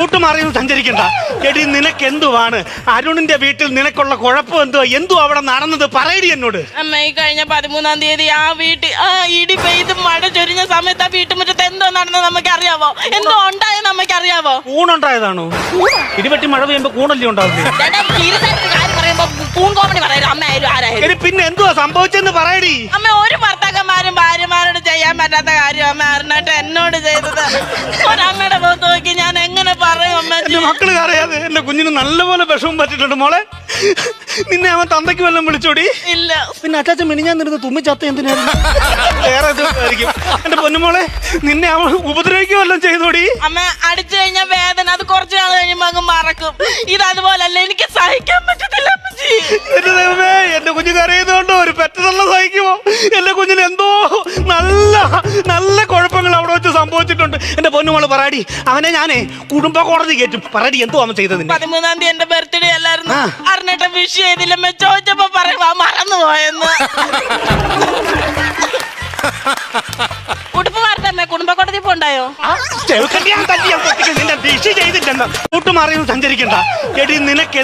കൂട്ടുമാറിയൊന്നും സഞ്ചരിക്കണ്ട. എടി നിനക്ക് എന്തുവാണ്? അരുണിന്റെ വീട്ടിൽ നിനക്കുള്ള കുഴപ്പം എന്തോ അവിടെ നടന്നത് പറയടി എന്നോട്. അമ്മ ഈ കഴിഞ്ഞ 13-ാം തീയതി ആ വീട്ടിൽ ഇടി പെയ്ത് മഴ ചൊരിഞ്ഞ സമയത്ത് ആ വീട്ടുമുറ്റത്ത് എന്തോ നടന്നത് നമുക്ക് അറിയാവോ? എന്തോ ഉണ്ടായെന്ന് നമുക്ക് അറിയാവോ? കൂണുണ്ടായതാണോ? ഇടിവെട്ടി മഴ പെയ്യുമ്പോ കൂണല്ലേ ഉണ്ടാവുന്നത്? പിന്നെ എന്തുവാ സംഭവിച്ചെന്ന് പറയടി. അമ്മ ഒരു ഭർത്താക്കന്മാരും ഭാര്യമാരോട് ചെയ്യാൻ പറ്റാത്ത കാര്യം അമ്മ അറിഞ്ഞിട്ട് എന്നോട് ചെയ്തത്. ഒരമ്മയുടെ മുഖത്ത് നോക്കി ഞാൻ എങ്ങനെ പറയും അമ്മ? എന്റെ മക്കള് അറിയാതെ എന്റെ കുഞ്ഞിന് നല്ലപോലെ വിഷമം പറ്റിട്ടുണ്ട് മോളെ. നിന്നെ അവൻ തന്തയ്ക്ക് വല്ലതും വിളിച്ചോടി? ഇല്ല. പിന്നെ അച്ചാച്ചൻ മിനിഞ്ഞാൻ നിരുന്ന് തുമ്മി ചത്ത എന്തിനായിരുന്നു? വേറെ ആയിരിക്കും. എന്റെ പൊന്നുമോളെ നിന്നെ അവൻ ഉപദ്രവിക്കുക വല്ലതും ചെയ്തോടി? അമ്മ അടിച്ചു കഴിഞ്ഞാൽ വേദന അത് കുറച്ചു നാൾ കഴിയുമ്പോ അങ്ങ് മറക്കും. ഇത് അതുപോലല്ല, എനിക്ക് സഹിക്കാൻ പറ്റത്തില്ല അമ്മച്ചി. എന്റെ ദൈവമേ, എന്റെ കുഞ്ഞ് കരയുന്നോണ്ടോ ഒരു പെറ്റതള്ള സഹിക്കുമോ? എന്റെ കുഞ്ഞിന് എന്തോ നല്ല നല്ല കുഴപ്പങ്ങൾ അവിടെ വെച്ച് സംഭവിച്ചിട്ടുണ്ട്. എന്റെ പൊന്നുമോള് പറയടി, അവനെ ഞാനേ കുടുംബ കോടതി കയറ്റും. പറയടി എന്തോ അവൻ ചെയ്തത്? 13-ാം തീയതി എന്റെ ബർത്ത്ഡേ അല്ലായിരുന്നു. അറിഞ്ഞിട്ട് വിഷ് ചെയ്തില്ലമ്മ. ചോദിച്ചപ്പോ പറയുവാ മറന്നുപോയെന്ന്. ഉടുപ്പ് മാറത്തമ്മേ, കുടുംബ കോടതി പോണ്ടായോ? കൂട്ടുമാറിയൊന്നും സഞ്ചരിക്കണ്ട. എടി നിനക്ക്